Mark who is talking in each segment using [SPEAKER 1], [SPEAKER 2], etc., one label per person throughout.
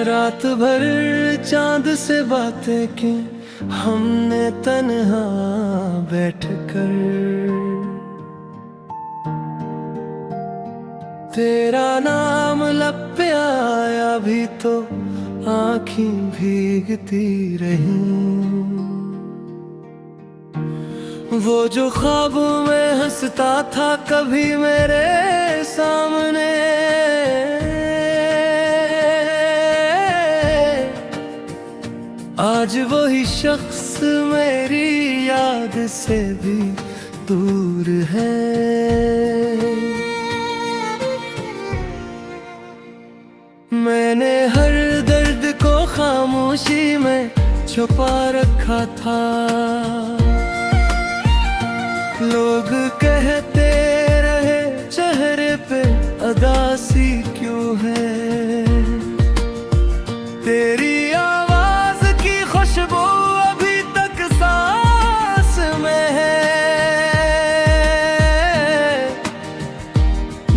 [SPEAKER 1] रात भर चांद से बातें की हमने तन्हा बैठकर। तेरा नाम लब पे आया भी तो आँखें भीगती रही। वो जो ख्वाबों में हंसता था कभी मेरे सामने, आज वही शख्स मेरी याद से भी दूर है। मैंने हर दर्द को खामोशी में छुपा रखा था। लोग कहते रहे चेहरे पे उदासी क्यों है। तेरी आवाज की खुशबू अभी तक सांस में है,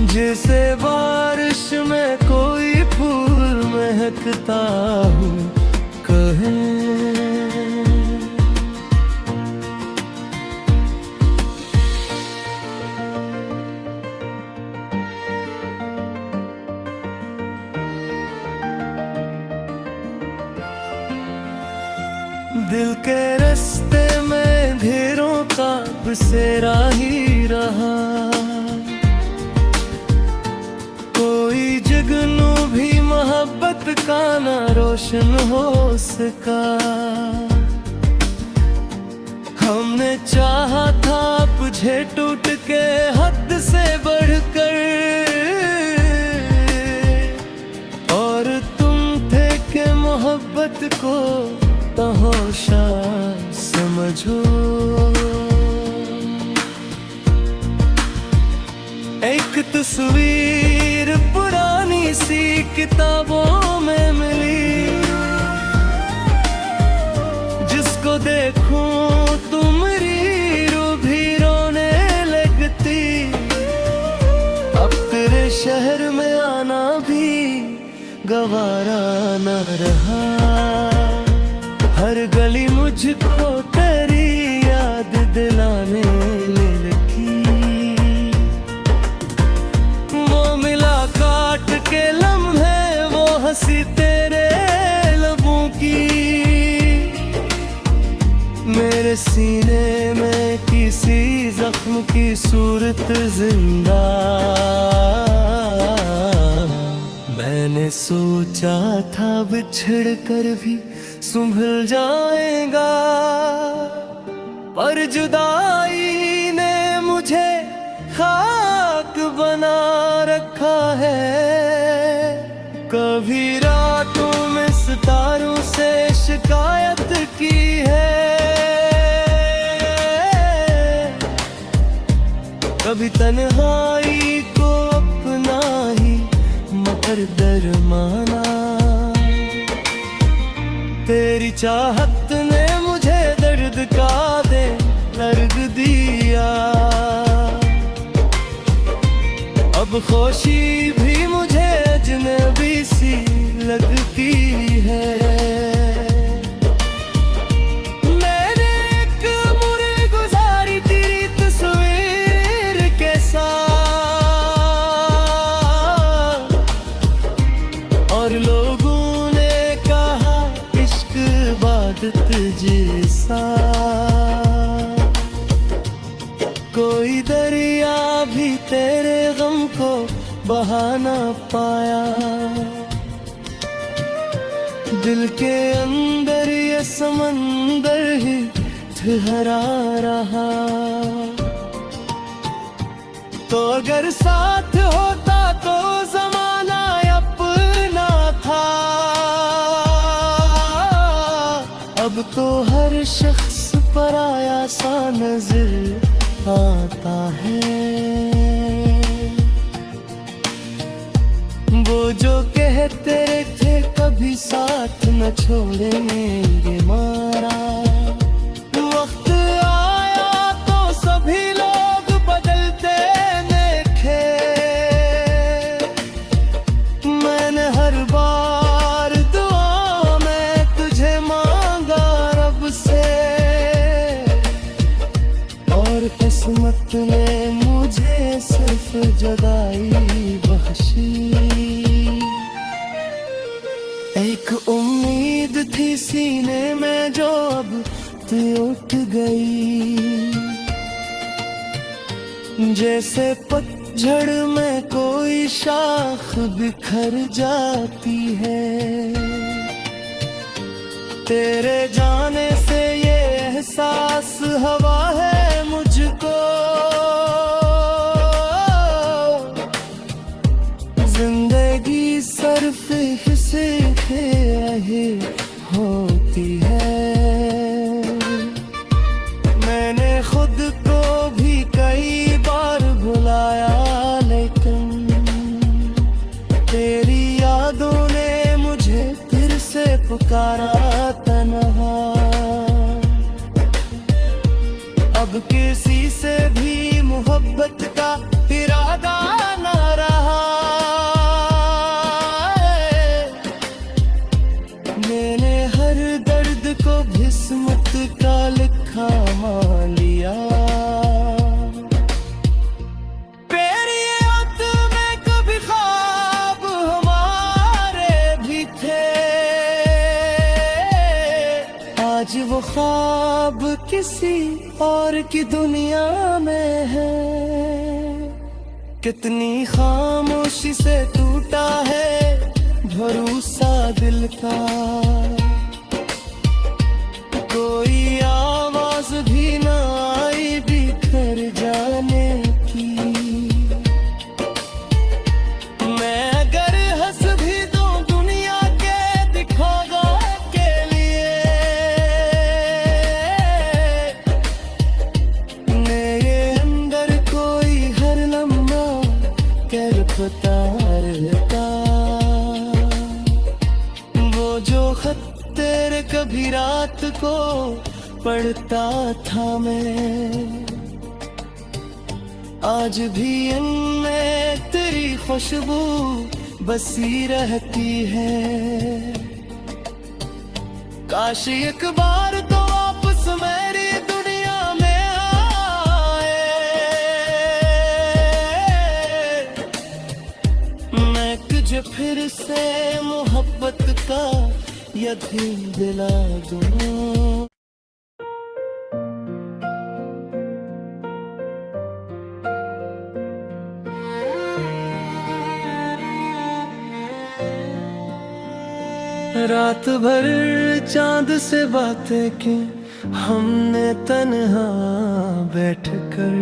[SPEAKER 1] जैसे बारिश में कोई फूल महकता हूँ कहे। दिल के रास्ते में ढेरों का बसेरा ही रहा। कोई जुगनू भी मोहब्बत का ना रोशन हो सका। हमने चाहा था तुझे टूट के हद से बढ़कर, और तुम थे कि मोहब्बत को तमाशा समझो। एक तस्वीर पुरानी सी किताबों में मिली, जिसको देखूं तुम्हारी रूह भी रोने लगती। अब तेरे शहर में आना भी गवारा न रहा। हर गली मुझको तेरी याद दिलाने लगी। वो मिला काट के लम्हे, वो हंसी तेरे लबों की। मेरे सीने में किसी जख्म की सूरत जिंदा। मैंने सोचा था बिछड़ कर भी संभल जाएगा, पर जुदाई ने मुझे खाक बना रखा है। कभी रातों में सितारों से शिकायत की है, कभी तन्हाई को अपना ही मुकद्दर माना। तेरी चाहत ने मुझे दर्द का दे दर्द दिया। अब खुशी भी मुझे अजनबी सी लगती है। मैंने एक उम्र गुजारी तेरी तस्वीर के साथ, और लोगों जैसा। कोई दरिया भी तेरे गम को बहा ना पाया। दिल के अंदर ये समंदर ही ठहरा रहा। तो अगर साथ होता तो जमाना अपना था। अब तो हर शख्स पराया सा नजर आता है। वो जो कहते थे कभी साथ न छोड़ेंगे मारा, वक्त आया तो सभी लोग बदलते देखे। मैंने हर बार किस्मत ने मुझे सिर्फ जुदाई बख्शी। एक उम्मीद थी सीने में जो अब उठ गई, जैसे पतझड़ में कोई शाख बिखर जाती है। तेरे जाने से ये एहसास हवा है मुझको, जिंदगी सिर्फ किसी के रहे होती है। मैंने खुद को भी कई बार भुलाया, लेकिन तेरी यादों ने मुझे फिर से पुकारा तन्हा। अब किसी से भी मोहब्बत का इरादा न रहा। मैंने हर दर्द को किस्मत का लिखा मान लिया। तेरी याद में कभी ख्वाब हमारे भी थे, आज वो ख्वाब किसी और की दुनिया में है। कितनी खामोशी से टूटा है भरोसा दिल का, कोई आवाज भी ना आई बिखर जाने की। मैं अगर हंस भी दूं दुनिया के दिखावा के लिए, मेरे अंदर कोई हर लम्हा कल्पता रहता। वो जो खत तेरे कभी रात को पढ़ता था मैं, आज भी इनमें तेरी खुशबू बसी रहती है। काश एक बार तो वापस मेरी दुनिया में आए, मैं तुझे फिर से मोहब्बत का यकीन दिला दूं। रात भर चांद से बातें की हमने तन्हा बैठकर,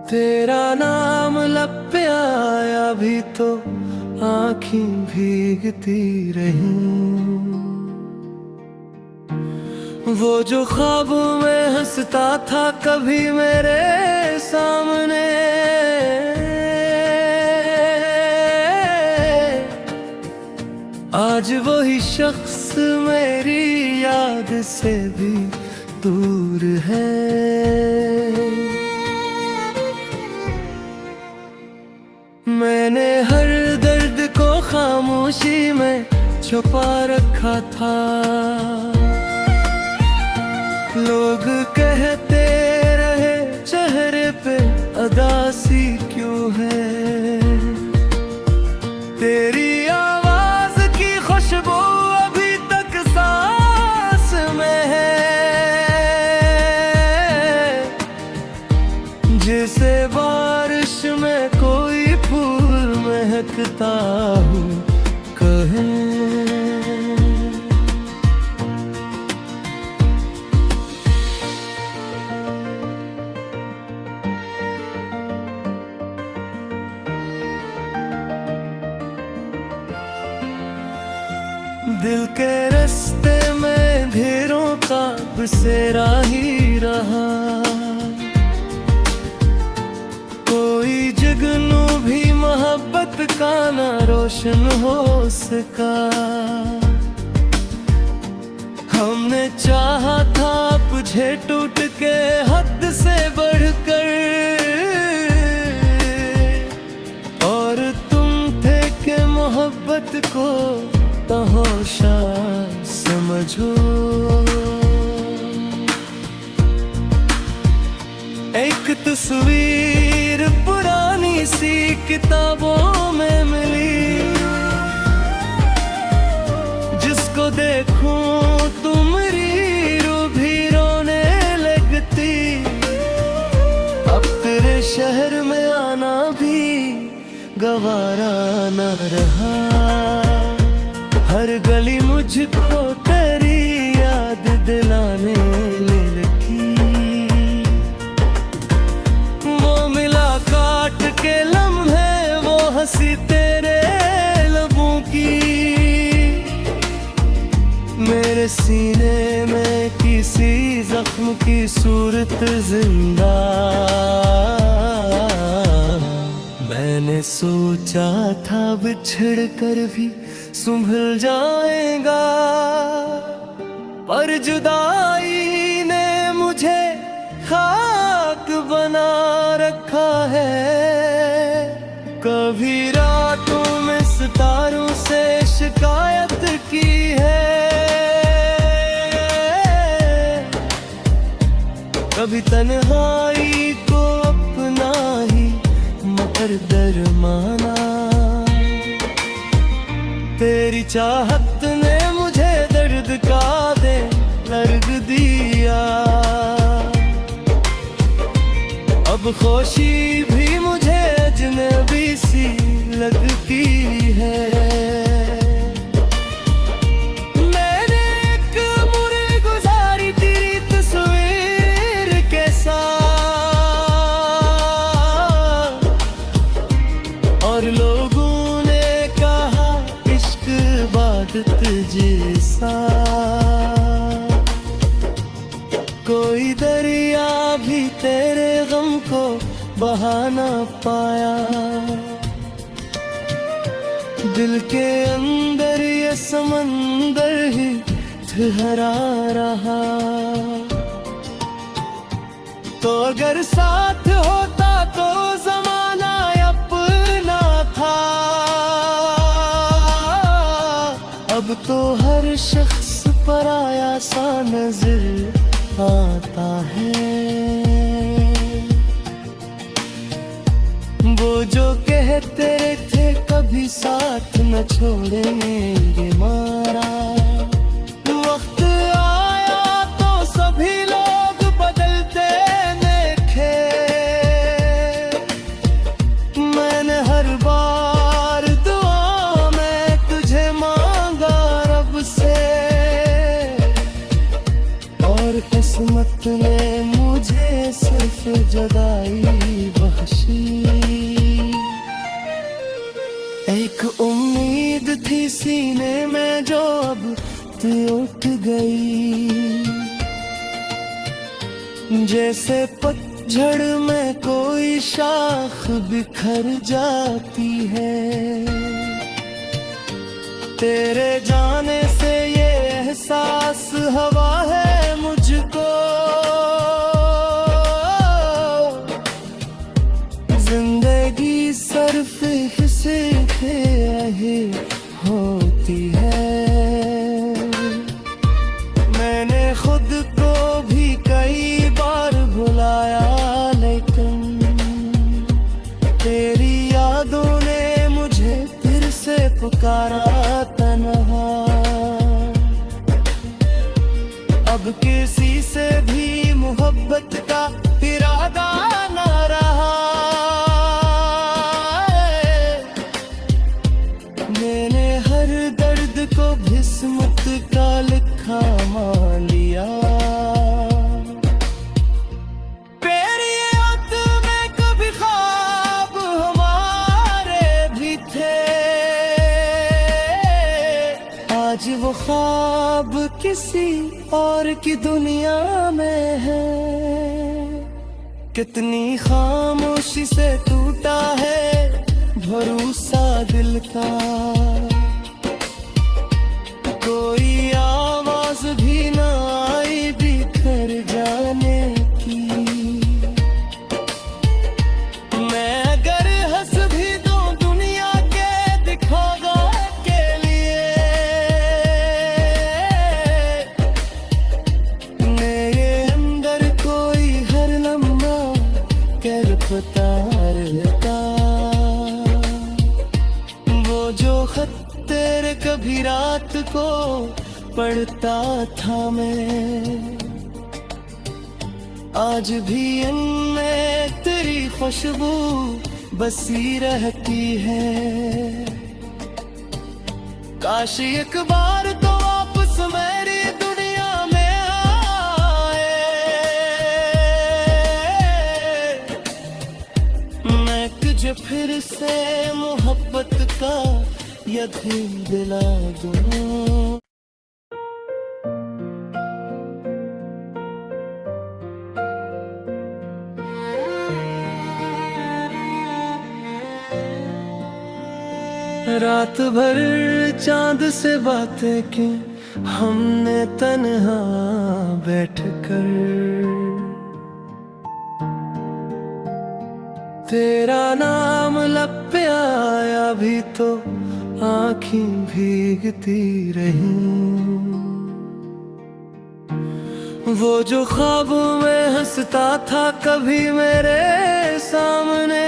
[SPEAKER 1] तेरा नाम लब पे आया भी तो आँखें भीगती रही। वो जो ख्वाबों में हंसता था कभी मेरे सामने, आज वही शख्स मेरी याद से भी दूर है। मैंने हर दर्द को खामोशी में छुपा रखा था। लोग कहते रहे चेहरे पे उदासी क्यों है, तेरी आवाज की खुशबू अभी तक सांस में है। जैसे बारिश में कोई फूल महकता हूँ कहे, दिल के रास्ते में ढेरों का बसेरा ही रहा। कोई जुगनू भी मोहब्बत का ना रोशन हो सका। हमने चाहा था तुझे टूट के हद से बढ़कर, और तुम थे कि मोहब्बत को तमाशा समझो। तस्वीर पुरानी सी किताबों में मिली, जिसको देखूं तुम्हारी रूह भी रोने लगती। अब तेरे शहर में आना भी गवारा न रहा, हर गली मुझको तेरी याद दिलाने लगी। वो मिला काट के लम्हे, वो हंसी तेरे लबों की, मेरे सीने में किसी जख्म की सूरत जिंदा। मैंने सोचा था बिछड़ कर भी संभल जाएगा, पर जुदाई ने मुझे खाक बना रखा है। कभी रातों में सितारों से शिकायत की है, कभी तन्हाई को अपना ही मुकद्दर माना। तेरी चाहत ने मुझे दर्द का दे दर्द दिया, अब खुशी भी मुझे अजनबी सी लगती है। मैंने एक उम्र गुजारी तेरी तस्वीर के साथ, और लोगों ने कहा इश्क इबादत जैसा। कोई दरिया भी तेरे गम को बहा ना पाया, दिल के अंदर ये समंदर ही ठहरा रहा। तो अगर साथ होता तो जमाना अपना था, अब तो हर शख्स पराया सा नजर आता है। वो जो कहते थे कभी साथ न छोड़ेंगे मारा, वक्त आया तो सभी लोग बदलते देखे। मैंने हर बार दुआ में तुझे मांगा रब से, और किस्मत ने मुझे सिर्फ जुदाई बख्शी। एक उम्मीद थी सीने में जो अब टूट गई, जैसे पतझड़ में कोई शाख बिखर जाती है। तेरे जाने से ये एहसास हवा है मुझको, जिंदगी सिर्फ किसी के यही होती है। मैंने खुद को भी कई बार भुलाया, लेकिन तेरी यादों ने मुझे फिर से पुकारा तन्हा। अब किसी से भी मोहब्बत का इरादा न रहा। मैंने हर दर्द को किस्मत का लिखा मान लिया। तेरी याद में कभी ख्वाब हमारे भी थे, आज वो ख्वाब किसी और की दुनिया में है। कितनी खामोशी से टूटा है भरोसा दिल का, कोई आवाज भी ना आई बिखर जाने की। मैं अगर हंस भी दूं दुनिया के दिखावा के लिए, मेरे अंदर कोई हर लम्हा रात को पढ़ता था मैं। आज भी इनमें तेरी खुशबू बसी रहती है। काश एक बार तो वापस मेरी दुनिया में आए, मैं तुझे फिर से मोहब्बत का यकीन दिला दूं। रात भर चांद से बातें की हमने तन्हा बैठकर। तेरा नाम लब पे आया भी तो आँखें भीगती रही। वो जो ख्वाबों में हंसता था कभी मेरे सामने,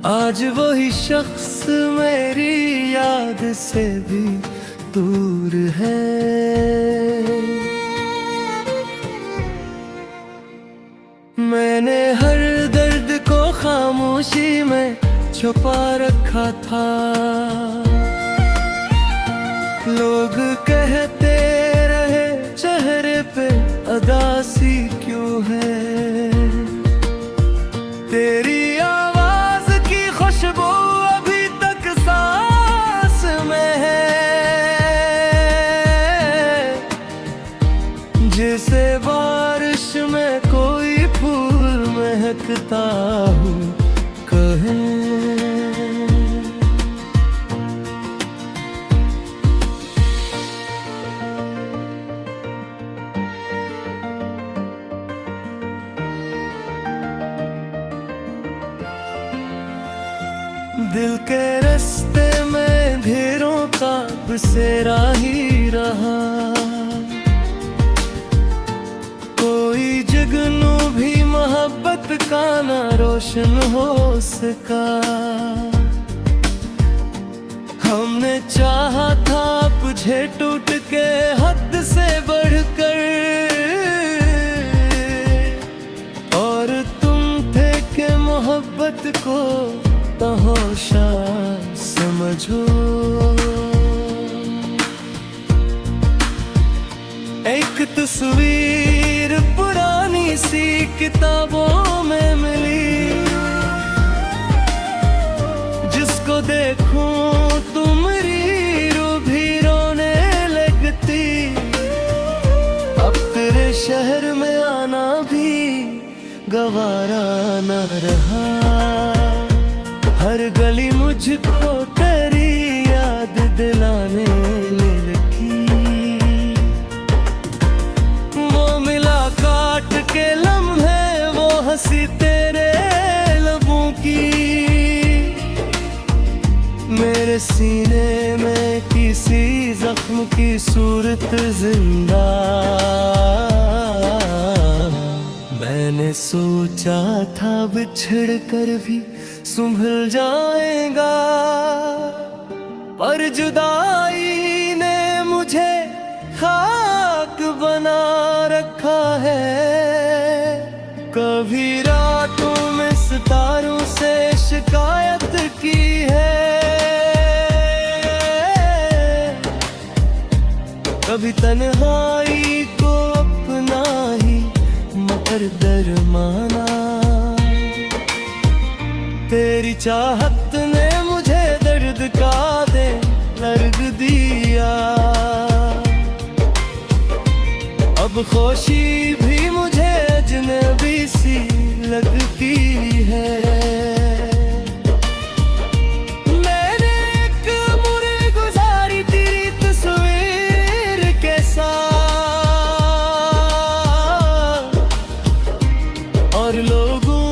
[SPEAKER 1] आज वही शख्स मेरी याद से भी दूर है। मैंने हर दर्द को खामोशी में छुपा रखा था। लोग कहते रहे चेहरे पे उदासी क्यों है। तेरी आवाज की खुशबू अभी तक सांस में है। जैसे बारिश में कोई फूल महकता हूँ कहे। दिल के रास्ते में ढेरों का बसेरा ही रहा। कोई जुगनू भी मोहब्बत का ना रोशन हो सका। हमने चाहा था तुझे टूट के हद से बढ़कर, और तुम थे कि मोहब्बत को तमाशा समझो। एक तस्वीर पुरानी सी किताबों में मिली, जिसको देखूं तुम्हारी रूह भी रोने लगती। अब तेरे शहर में आना भी गवारा न रहा। हर गली मुझको तेरी याद दिलाने लगी। वो मिला काट के लम्हे, वो हंसी तेरे लबों की। मेरे सीने में किसी जख्म की सूरत जिंदा। मैंने सोचा था बिछड़ कर भी संभल जाएगा, पर जुदाई ने मुझे खाक बना रखा है। कभी रातों में सितारों से शिकायत की है, कभी तन्हाई को अपना ही मुकद्दर माना। तेरी चाहत ने मुझे दर्द का दे दर्द दिया। अब खुशी भी मुझे अजनबी सी लगती है। मैंने एक उम्र गुजारी तेरी तस्वीर के साथ, और लोगों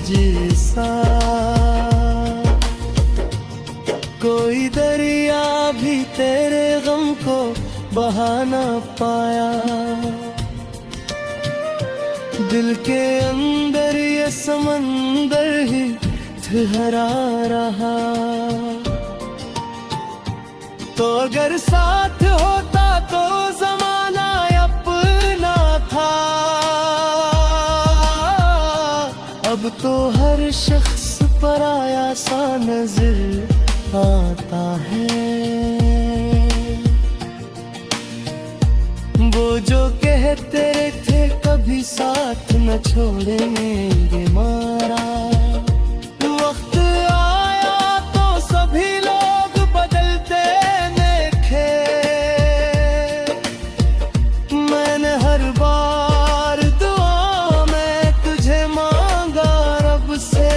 [SPEAKER 1] जैसा। कोई दरिया भी तेरे गम को बहा ना पाया। दिल के अंदर ये ये समंदर ही ठहरा रहा। तो अगर साथ होता तो जमाना अपना था, अब तो हर शख्स पराया सा नजर आता है। वो जो कहते थे कभी साथ न छोड़ेंगे मारा, वक्त आया तो सभी लोग बदलते देखे। मैंने हर बार दुआ में तुझे मांगा रब से,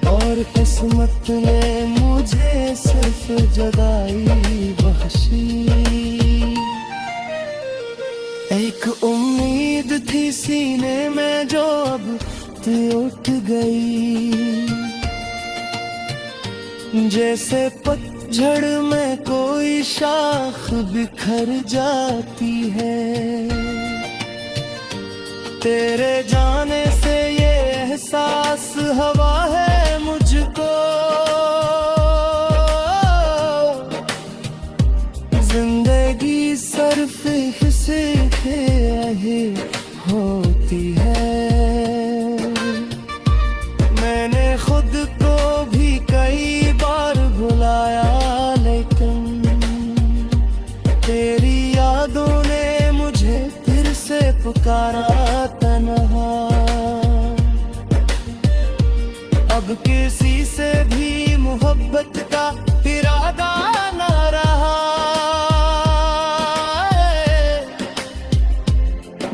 [SPEAKER 1] और किस्मत ने मुझे सिर्फ जुदाई बख्शी। एक उम्मीद थी सीने में जो अब उठ गई, जैसे पतझड़ में कोई शाख बिखर जाती है। तेरे जाने से ये एहसास हवा है मुझको, जिंदगी सिर्फ किसी के ही होती है। मैंने खुद को भी कई बार भुलाया, लेकिन तेरी यादों ने मुझे फिर से पुकारा तन्हा। अब किसी से भी मोहब्बत का इरादा न रहा।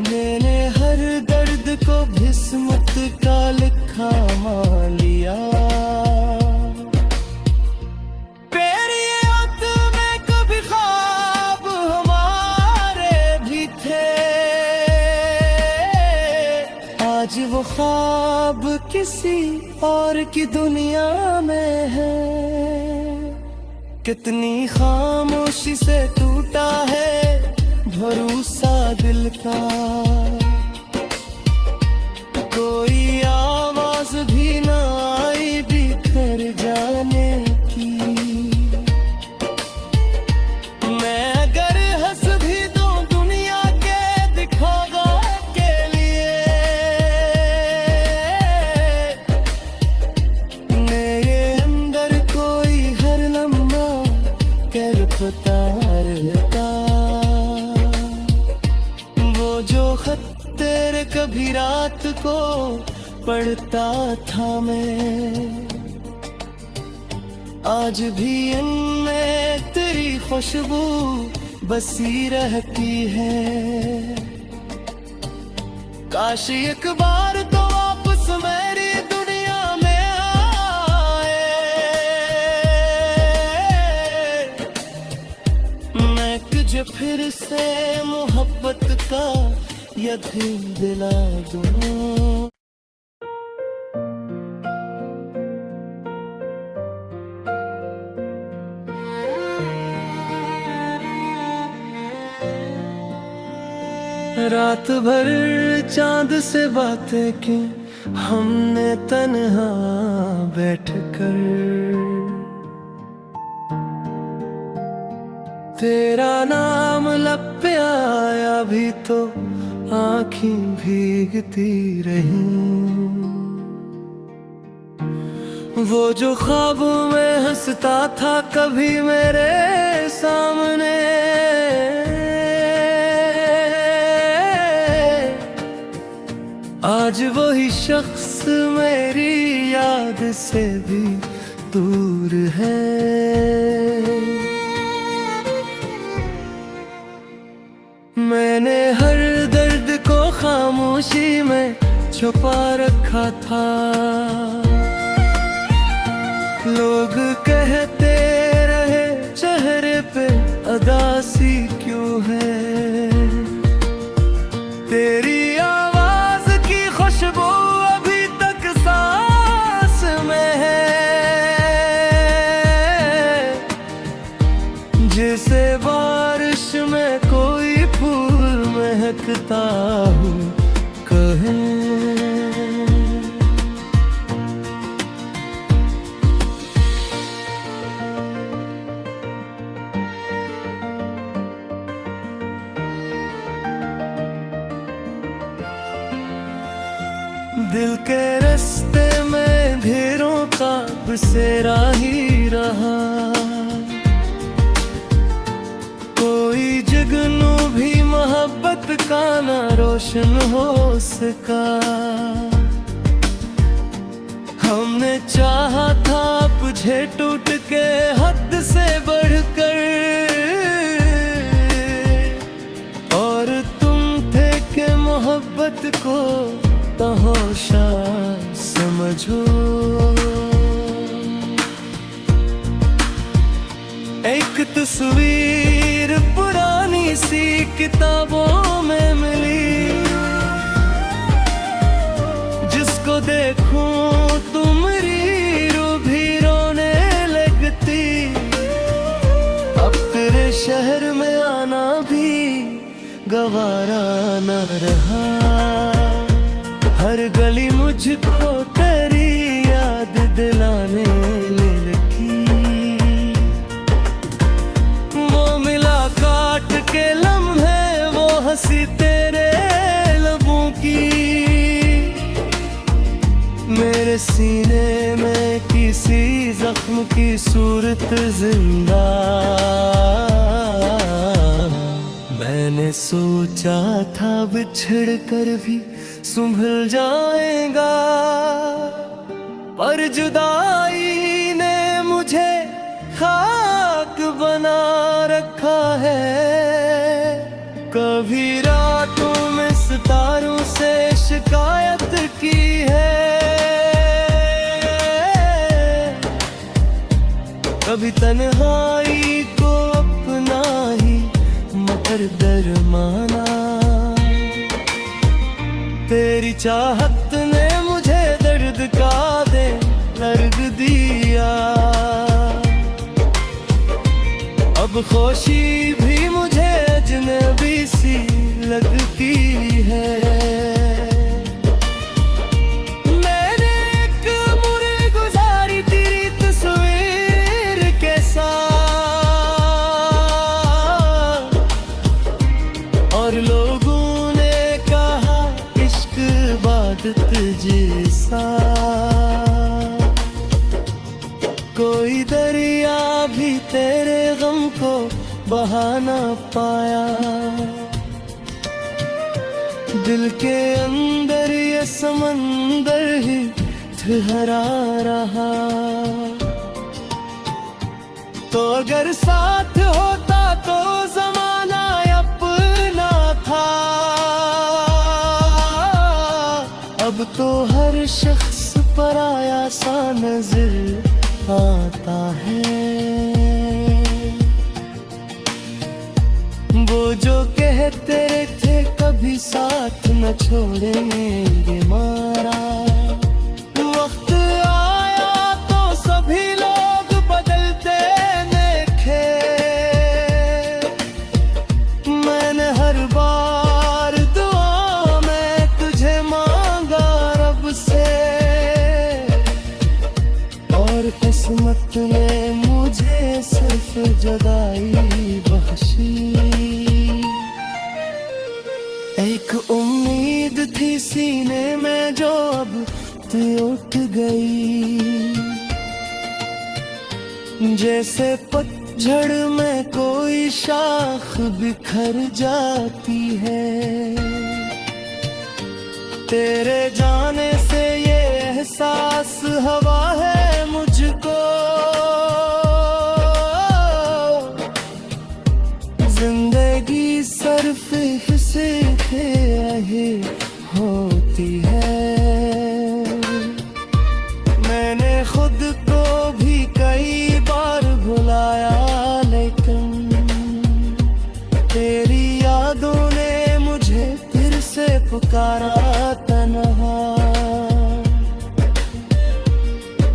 [SPEAKER 1] मैंने हर दर्द को किस्मत का लिखा मान लिया। तेरी याद में कभी ख्वाब हमारे भी थे, आज वो ख्वाब किसी और की दुनिया में है। कितनी खामोशी से टूटा है भरोसा दिल का, कोई आवाज भी ना आई बिखर जाने की। मैं अगर हंस भी दूं दुनिया के दिखावा के लिए, मेरे अंदर कोई हर लम्हा करता रहता। वो जो खत तेरे कभी रात को पढ़ता था मैं, आज भी इनमें तेरी खुशबू बसी रहती है। काश एक बार तो वापस मेरी दुनिया में आए, मैं तुझे फिर से मोहब्बत का यकीन दिला दूं। रात भर चांद से बातें की हमने तन्हा बैठकर, तेरा नाम लब पे आया भी तो आँखें भीगती रही। वो जो ख्वाबों में हंसता था कभी मेरे सामने, आज वही शख्स मेरी याद से भी दूर है। मैंने हर दर्द को खामोशी में छुपा रखा था। लोग कहते रहे चेहरे पे उदासी क्यों है, तेरी आवाज की खुशबू अभी तक सांस में है। जैसे बारिश में कोई फूल महकता हूँ कहे दिल के रास्ते में ढेरों का बसेरा ही रहा, कोई जुगनू भी मोहब्बत का ना रोशन हो सका। हमने चाहा था तुझे टूट के हद से बढ़कर, और तुम थे कि मोहब्बत को तमाशा समझो। एक तस्वीर पुरानी सी किताबों में मिली, जिसको देखूं तुम्हारी रूह भी रोने लगती। अब तेरे शहर में आना भी गवारा न रहा, हर गली मुझको तेरी याद दिलाने लगी। वो मिला काट के लम्हे, वो हंसी तेरे लबों की, मेरे सीने में किसी जख्म की सूरत जिंदा। मैंने सोचा था बिछड़ कर भी संभल जाएगा, पर जुदाई ने मुझे खाक बना रखा है। कभी रातों में सितारों से शिकायत की है, कभी तन्हाई को अपना ही मुकद्दर माना। तेरी चाहत ने मुझे दर्द का दे दर्द दिया, अब खुशी भी मुझे अजनबी सी लगती है। मैंने एक उम्र गुजारी तेरी तस्वीर के साथ, और लोगों जैसा कोई दरिया भी तेरे गम को बहा ना पाया। दिल के अंदर ये समंदर ही ठहरा रहा, तो अगर साथ होता तो जमाना अपना था। अब तो हर शख्स पराया सा नजर आता है। वो जो कहते थे कभी साथ न छोड़ेंगे मारा, वक्त आया तो सभी लोग बदलते देखे। मैंने हर बार दुआ में तुझे मांगा रब से, और किस्मत ने मुझे सिर्फ जुदाई बख्शी। एक उम्मीद थी सीने में जो अब उठ गई, जैसे पतझड़ में कोई शाख बिखर जाती है। तेरे जाने से ये एहसास हवा है मुझको, जिंदगी सिर्फ से होती है। मैंने खुद को भी कई बार भुलाया, लेकिन तेरी यादों ने मुझे फिर से पुकारा तन्हा।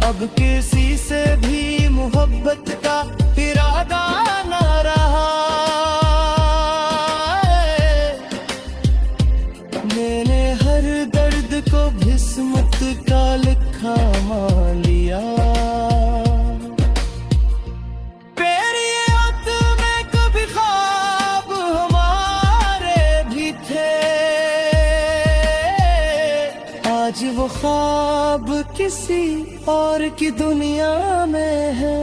[SPEAKER 1] अब किसी से भी मोहब्बत का इरादा न रहा। मैंने हर दर्द को किस्मत का लिखा मान लिया। तेरी याद में कभी ख्वाब हमारे भी थे, आज आज वो ख्वाब किसी और की दुनिया में है।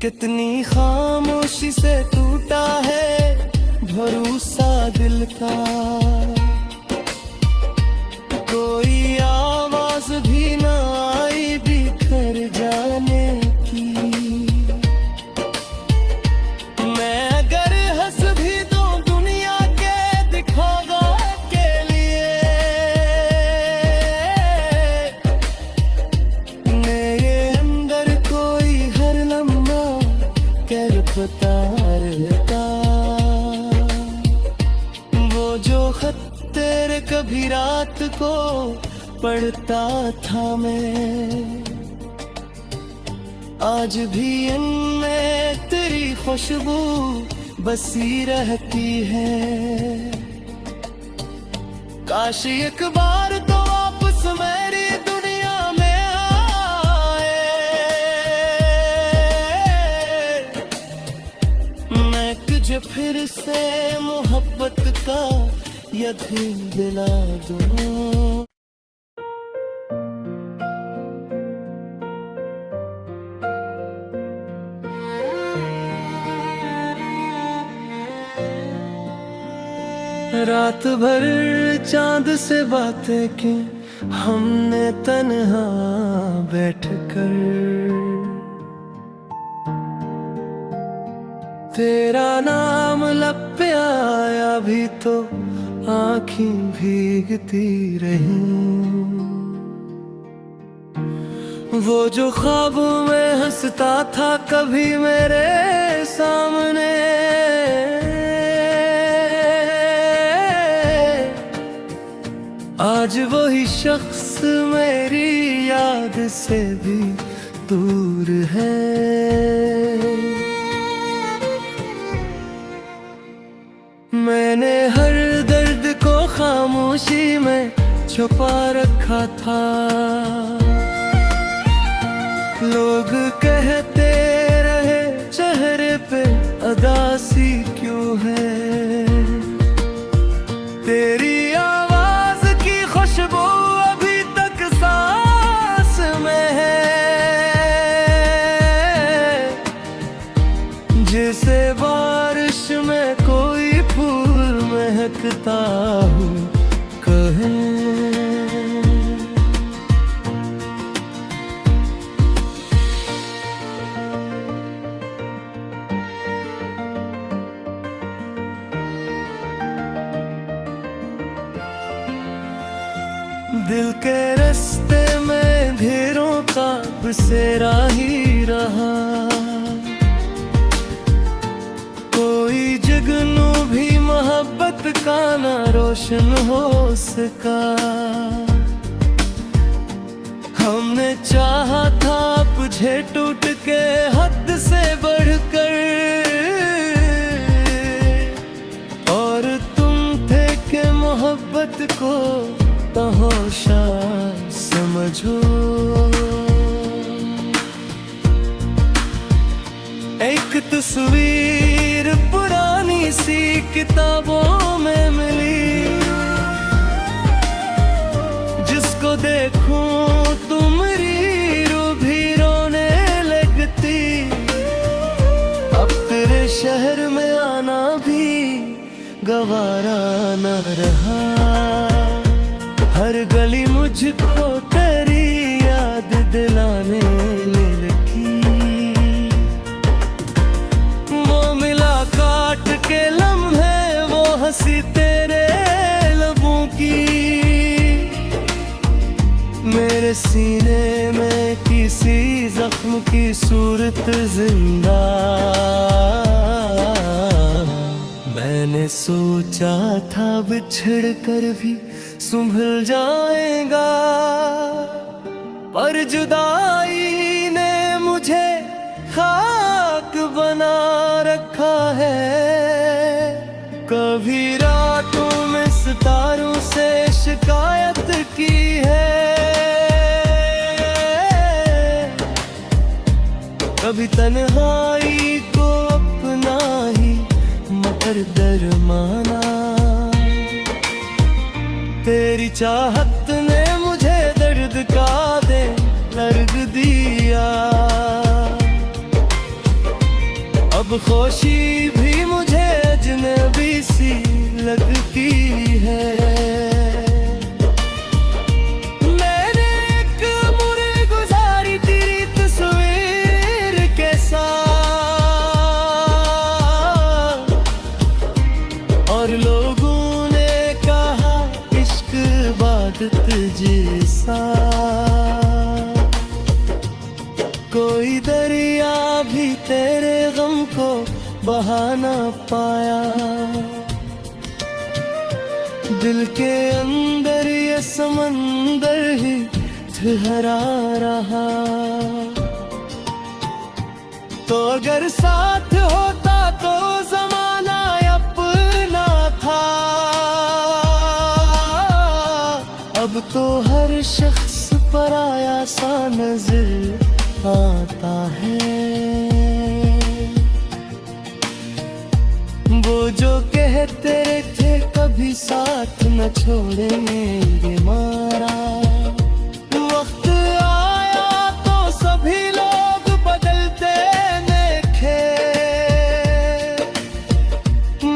[SPEAKER 1] कितनी खामोशी से टूटा है भरोसा दिल का, कोई आवाज भी ना आई बिखर जाने की। मैं अगर हंस भी दूं दुनिया के दिखावा के लिए, मेरे अंदर कोई हर लम्हा कर पता रहता। वो जो खत तेरे कभी रात को पढ़ता था मैं, आज भी इनमें तेरी खुशबू बसी रहती है। काश एक बार तो वापस मेरी दुनिया में आए, मैं तुझे फिर से मोहब्बत का यकीन दिला दूं। रात भर चांद से बातें की हमने तन्हा बैठकर, तेरा नाम लब पे आया भी तो आँखें भीगती रही। वो जो ख्वाबों में हंसता था कभी मेरे सामने, आज वही शख्स मेरी याद से भी दूर है। मैंने हर दर्द को खामोशी में छुपा रखा था, लोग कहते रहे चेहरे पे उदासी क्यों है। तेरी आवाज की खुशबू अभी तक सांस में है, जैसे बारिश में कोई फूल महकता हूँ कहे। दिल के रास्ते में ढेरों का बसेरा ही रहा, कोई जुगनू भी मोहब्बत का ना रोशन हो सका। हमने चाहा था तुझे टूट के हद से बढ़कर, और तुम थे कि मोहब्बत को तमाशा समझो। एक तस्वीर पुरानी सी किताबों में मिली, जिसको देखूं तुम्हारी रूह भी रोने लगती। अब तेरे शहर में आना भी गवारा न रहा, हर गली मुझको तेरी याद दिलाने लगी। वो मिला काट के लम्हे, वो हंसी तेरे लबों की, मेरे सीने में किसी जख्म की सूरत जिंदा। मैंने सोचा था बिछड़ कर भी संभल जाएगा, पर जुदाई ने मुझे खाक बना रखा है। कभी रातों में सितारों से शिकायत की है, कभी तन्हाई को अपना ही मकद्दर माना। तेरी चाहत का दे लर्ग दिया। अब खुशी भी मुझे अजनबी सी लगती है। मैंने एक उम्र गुजारी तेरी तस्वीर के साथ, और लोगों ने कहा इश्क इबादत जैसा। कोई दरिया भी तेरे गम को बहा ना पाया। दिल के अंदर ये समंदर ही ठहरा रहा। तो अगर साथ होता तो ज़माना अपना था। अब तो हर शख्स पराया सा नजर आता है। वो जो कहते थे कभी साथ न छोड़ेंगे हमारा, वक्त आया तो सभी लोग बदलते देखे।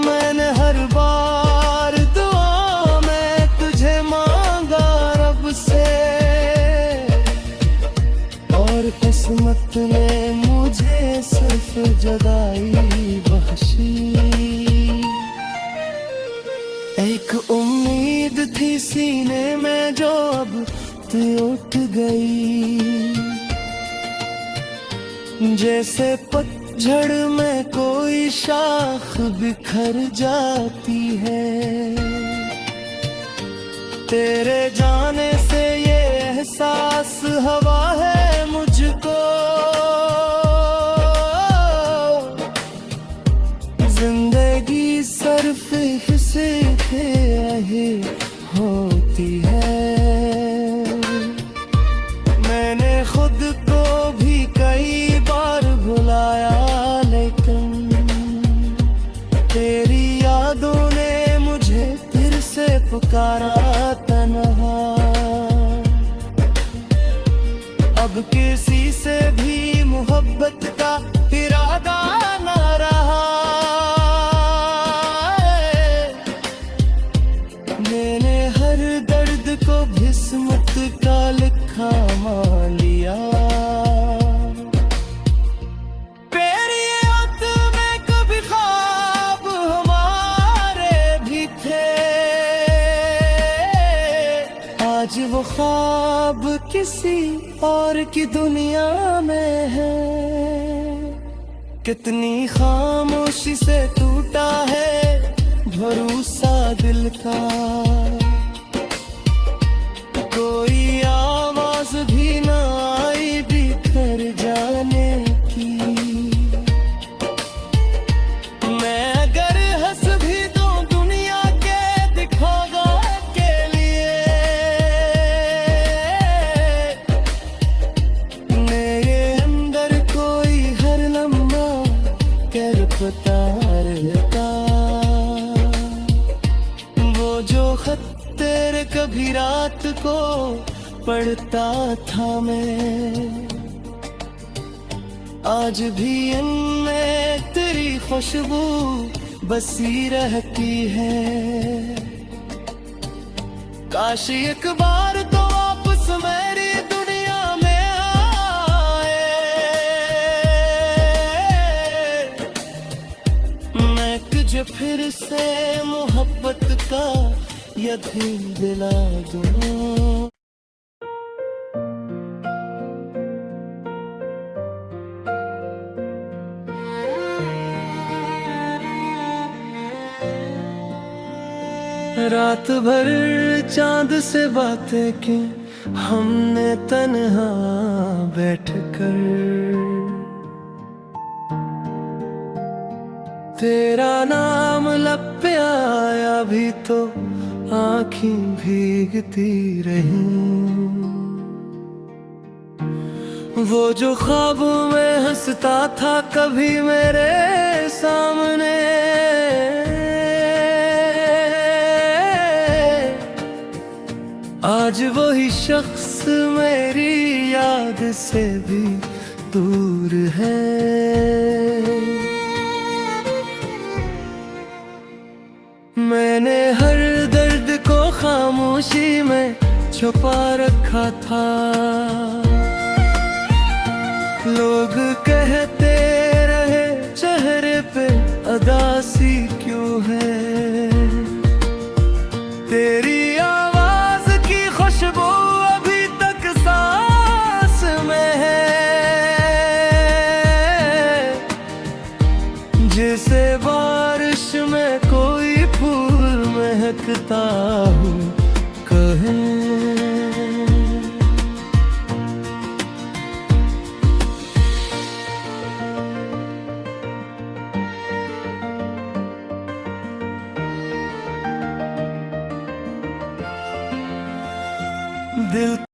[SPEAKER 1] मैंने हर बार दुआ में तुझे मांगा रब से, और किस्मत ने मुझे सिर्फ जुदाई बख्शी। एक उम्मीद थी सीने में जो अब टूट गई। जैसे पतझड़ में कोई शाख बिखर जाती है। तेरे जाने से ये एहसास हवा है मुझको। जिंदगी सिर्फ किसी के ही होती है। मैंने खुद को भी कई बार भुलाया, लेकिन तेरी यादों ने मुझे फिर से पुकारा तन्हा। अब किसी से भी मोहब्बत का इरादा न रहा। मैंने हर दर्द को किस्मत का लिखा मान लिया। तेरी याद में कभी ख्वाब हमारे भी थे। आज वो ख्वाब किसी और की दुनिया में है। कितनी खामोशी से टूटा है भरोसा दिल का। कोई आवाज भी ना आई बिखर जाने की। मैं अगर हंस भी दूं दुनिया के दिखावा के लिए, मेरे अंदर कोई हर लम्हा करता रहता। वो जो खत तेरे कभी रात को पढ़ता था मैं, आज भी इनमें तेरी खुशबू बसी रहती है। काश एक बार तो वापस मेरी दुनिया में आए। मैं तुझे फिर से मोहब्बत का यकीन दिला दूं। रात भर चांद से बातें की हमने तन्हा बैठकर। तेरा नाम लब पे आया भी तो आँखें भीगती रही। वो जो ख्वाबों में हंसता था कभी मेरे सामने, आज वही शख्स मेरी याद से भी दूर है। मैंने हर दर्द को खामोशी में छुपा रखा था। लोग कहते रहे चेहरे पे उदासी क्यों है। तेरी आवाज की खुशबू अभी तक सांस में है। जैसे बारिश में कोई फूल महकता हूँ कहे। दिल